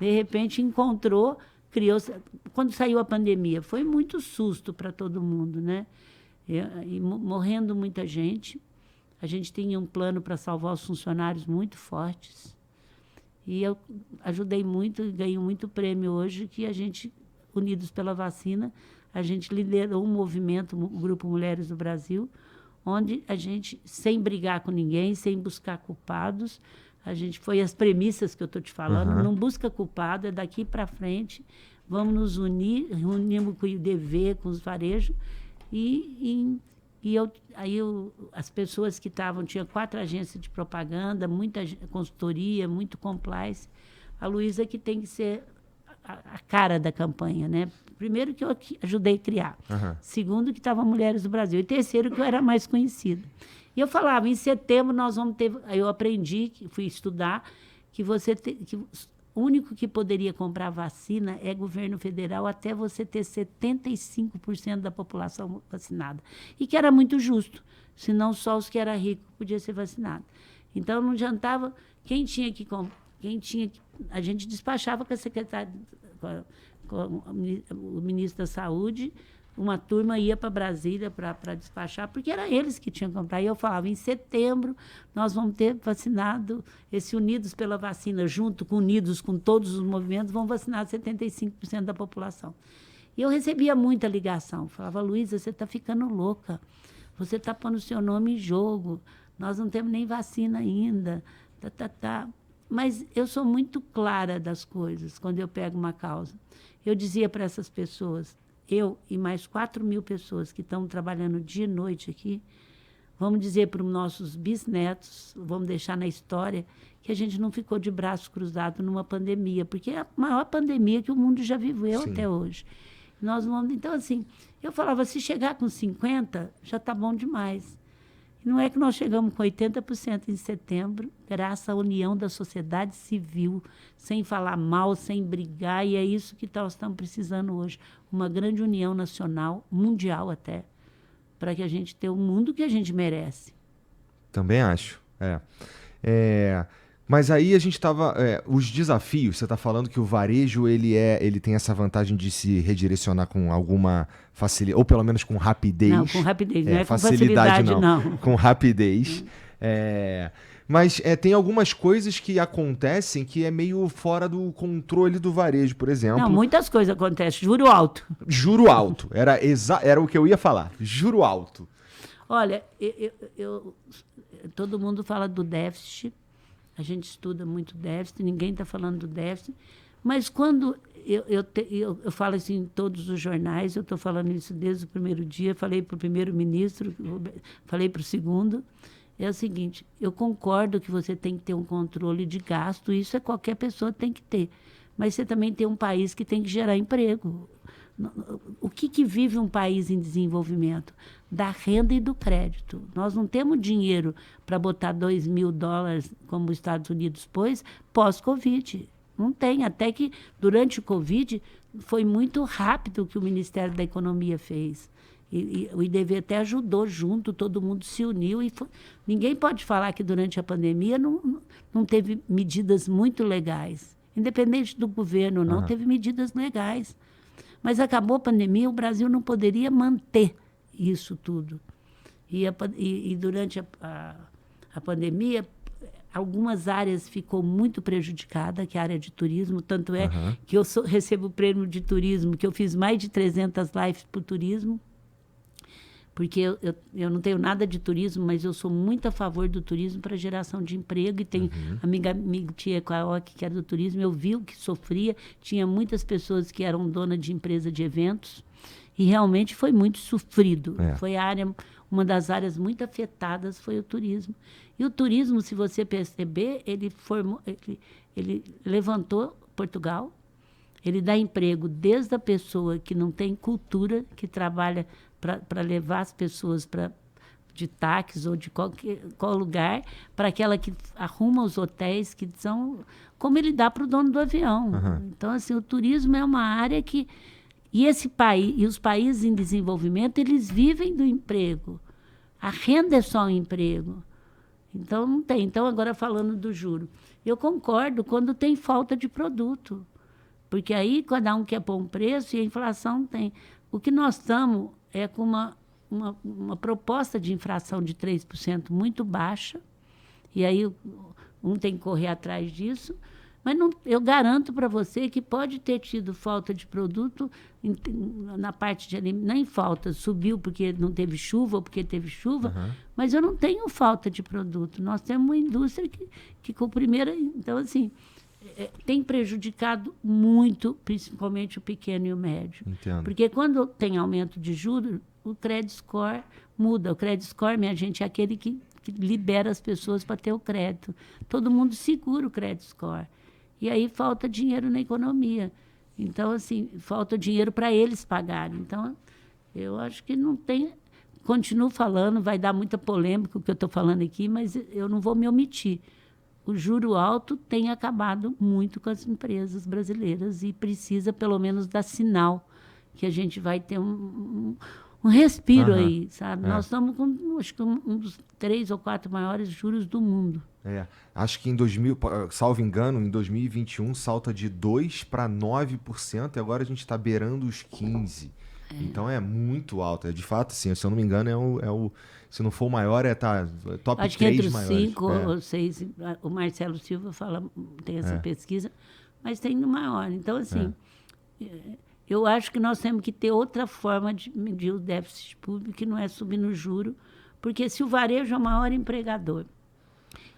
De repente encontrou, criou... Quando saiu a pandemia, foi muito susto para todo mundo, né? E morrendo muita gente. A gente tinha um plano para salvar os funcionários muito fortes. E eu ajudei muito e ganhei muito prêmio hoje, que a gente, Unidos pela Vacina, a gente liderou um movimento, o Grupo Mulheres do Brasil, onde a gente, sem brigar com ninguém, sem buscar culpados, a gente foi as premissas que eu estou te falando, não busca culpado, é daqui para frente, vamos nos unir, reunimos com o IDV, com os varejos, as pessoas que estavam, tinha 4 agências de propaganda, muita consultoria, muito compliance, a Luísa que tem que ser a cara da campanha, né? Primeiro que eu ajudei a criar. Segundo que estava Mulheres do Brasil. E terceiro que eu era mais conhecida. E eu falava, em setembro nós vamos ter... Aí eu aprendi, fui estudar, que o único que poderia comprar vacina é governo federal até você ter 75% da população vacinada. E que era muito justo, senão só os que eram ricos podiam ser vacinados. Então não adiantava, a gente despachava com a secretária, com o ministro da Saúde, uma turma ia para Brasília para despachar, porque era eles que tinham que comprar. E eu falava, em setembro nós vamos ter vacinado, esse Unidos pela Vacina, junto com Unidos, com todos os movimentos, vão vacinar 75% da população. E eu recebia muita ligação. Falava, Luísa, você está ficando louca, você está pondo o seu nome em jogo, nós não temos nem vacina ainda, Mas eu sou muito clara das coisas quando eu pego uma causa. Eu dizia para essas pessoas, eu e mais 4.000 pessoas que estão trabalhando dia e noite aqui, vamos dizer para os nossos bisnetos, vamos deixar na história, que a gente não ficou de braço cruzado numa pandemia, porque é a maior pandemia que o mundo já viveu até hoje. Então, assim, eu falava, se chegar com 50%, já está bom demais. Não é que nós chegamos com 80% em setembro, graças à união da sociedade civil, sem falar mal, sem brigar, e é isso que nós estamos precisando hoje. Uma grande união nacional, mundial até, para que a gente tenha o mundo que a gente merece. Também acho. Mas aí a gente estava... os desafios, você está falando que o varejo ele tem essa vantagem de se redirecionar com alguma facilidade, ou pelo menos com rapidez. Não, com rapidez, não é com facilidade, não. Com rapidez. Mas tem algumas coisas que acontecem que é meio fora do controle do varejo, por exemplo. Não, muitas coisas acontecem. Juro alto. Juro alto. Era o que eu ia falar. Juro alto. Olha, todo mundo fala do déficit. A gente estuda muito déficit, ninguém está falando do déficit, mas quando eu falo assim em todos os jornais, eu estou falando isso desde o primeiro dia, falei para o primeiro-ministro, falei para o segundo, é o seguinte, eu concordo que você tem que ter um controle de gasto, isso qualquer pessoa tem que ter, mas você também tem um país que tem que gerar emprego. O que vive um país em desenvolvimento? Da renda e do crédito. Nós não temos dinheiro para botar $2.000, como os Estados Unidos pôs, pós-Covid. Não tem. Até que, durante o Covid, foi muito rápido o que o Ministério da Economia fez. E o IDV até ajudou junto, todo mundo se uniu. Ninguém pode falar que durante a pandemia não teve medidas muito legais. Independente do governo, não, teve medidas legais. Mas acabou a pandemia, o Brasil não poderia manter isso tudo. E durante a pandemia, algumas áreas ficou muito prejudicada, que é a área de turismo, tanto é que eu recebo o prêmio de turismo, que eu fiz mais de 300 lives por turismo, porque eu não tenho nada de turismo, mas eu sou muito a favor do turismo para geração de emprego, e tem amiga tia Kaoki, que era do turismo, eu vi o que sofria, tinha muitas pessoas que eram donas de empresa de eventos, e realmente foi muito sofrido. Foi uma das áreas muito afetadas foi o turismo. E o turismo, se você perceber, ele levantou Portugal, ele dá emprego desde a pessoa que não tem cultura, que trabalha para levar as pessoas de táxis ou de qual lugar, para aquela que arruma os hotéis, que são como ele dá para o dono do avião. Então, assim, o turismo é uma área que... E os países em desenvolvimento, eles vivem do emprego. A renda é só um emprego. Então, não tem. Então, agora falando do juro. Eu concordo quando tem falta de produto. Porque aí cada um quer pôr um preço e a inflação tem. O que nós estamos é com uma proposta de inflação de 3% muito baixa, e aí um tem que correr atrás disso, mas não, eu garanto para você que pode ter tido falta de produto na parte de alimento, nem falta, subiu porque não teve chuva ou porque teve chuva, mas eu não tenho falta de produto. Nós temos uma indústria que com o primeiro... Então, assim, tem prejudicado muito, principalmente o pequeno e o médio. Entendo. Porque quando tem aumento de juros, o credit score muda. O credit score, minha gente, é aquele que libera as pessoas para ter o crédito. Todo mundo segura o credit score. E aí falta dinheiro na economia. Então, assim, falta dinheiro para eles pagarem. Então, eu acho que não tem... Continuo falando, vai dar muita polêmica o que eu estou falando aqui, mas eu não vou me omitir. O juro alto tem acabado muito com as empresas brasileiras e precisa, pelo menos, dar sinal que a gente vai ter um respiro aí, sabe? Nós estamos com, acho que, um dos 3 ou 4 maiores juros do mundo. Acho que salvo engano, em 2021 salta de 2% para 9% e agora a gente está beirando os 15%. Então é muito alto. De fato, assim, se eu não me engano, se não for o maior, top 3 maiores. Acho que entre os 5 ou 6, o Marcelo Silva tem essa pesquisa, mas tem no maior. Então, assim, eu acho que nós temos que ter outra forma de medir o déficit público, que não é subir no juro, porque se o varejo é o maior empregador,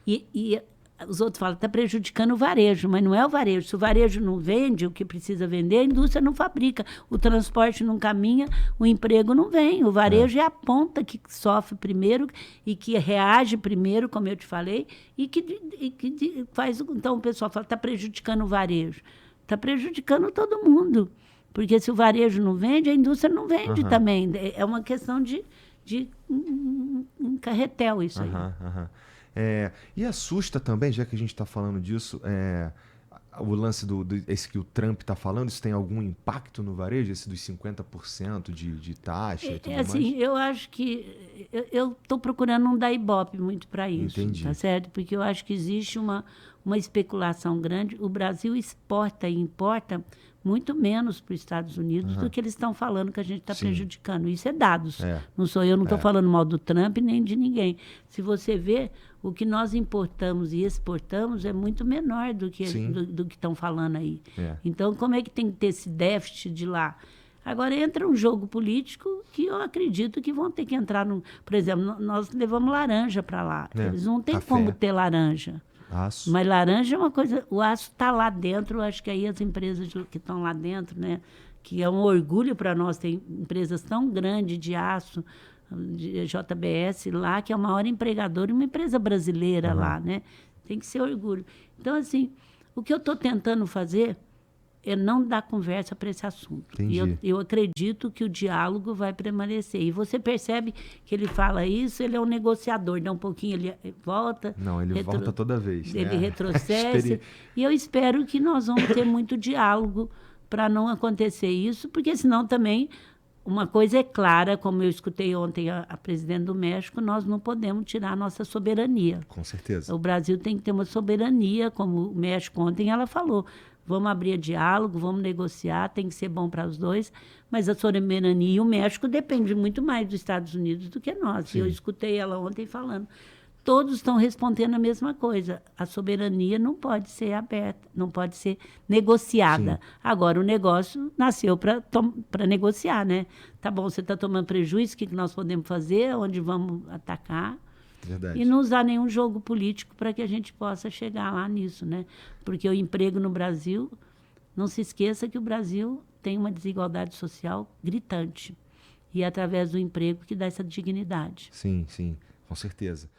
e os outros falam, está prejudicando o varejo, mas não é o varejo. Se o varejo não vende o que precisa vender, a indústria não fabrica, o transporte não caminha, o emprego não vem. O varejo é a ponta que sofre primeiro e que reage primeiro, como eu te falei, e que faz... Então, o pessoal fala, está prejudicando o varejo. Está prejudicando todo mundo, porque se o varejo não vende, a indústria não vende também. É uma questão de um carretel isso aí. E assusta também, já que a gente está falando disso, o lance esse que o Trump está falando, isso tem algum impacto no varejo, esse dos 50% de taxa e tudo mais? Assim, eu acho que... Eu estou procurando não dar ibope muito para isso. Entendi. Tá certo? Porque eu acho que existe uma especulação grande. O Brasil exporta e importa muito menos para os Estados Unidos do que eles estão falando que a gente está prejudicando. Isso é dados. Não sou eu, não estou falando mal do Trump nem de ninguém. Se você vê, o que nós importamos e exportamos é muito menor do que estão falando aí. Então, como é que tem que ter esse déficit de lá? Agora, entra um jogo político que eu acredito que vão ter que entrar no... Por exemplo, nós levamos laranja para lá. Eles não têm como ter laranja. Aço. Mas laranja é uma coisa... O aço está lá dentro, acho que aí as empresas que estão lá dentro, né, que é um orgulho para nós, tem empresas tão grandes de aço, de JBS lá, que é o maior empregador, e uma empresa brasileira lá, né? Tem que ser orgulho. Então, assim, o que eu estou tentando fazer é não dar conversa para esse assunto. Entendi. E eu acredito que o diálogo vai permanecer. E você percebe que ele fala isso, ele é um negociador, dá um pouquinho, ele volta... Não, ele volta toda vez. Ele retrocede. E eu espero que nós vamos ter muito diálogo para não acontecer isso, porque senão também... Uma coisa é clara, como eu escutei ontem a presidente do México, nós não podemos tirar a nossa soberania. Com certeza. O Brasil tem que ter uma soberania, como o México ontem ela falou. Vamos abrir diálogo, vamos negociar, tem que ser bom para os dois, mas a soberania e o México depende muito mais dos Estados Unidos do que nós. Eu escutei ela ontem falando. Todos estão respondendo a mesma coisa. A soberania não pode ser aberta, não pode ser negociada. Agora, o negócio nasceu para negociar, né? Tá bom, você está tomando prejuízo, o que nós podemos fazer, onde vamos atacar? Verdade. E não usar nenhum jogo político para que a gente possa chegar lá nisso, né? Porque o emprego no Brasil, não se esqueça que o Brasil tem uma desigualdade social gritante. E é através do emprego que dá essa dignidade. Sim, com certeza.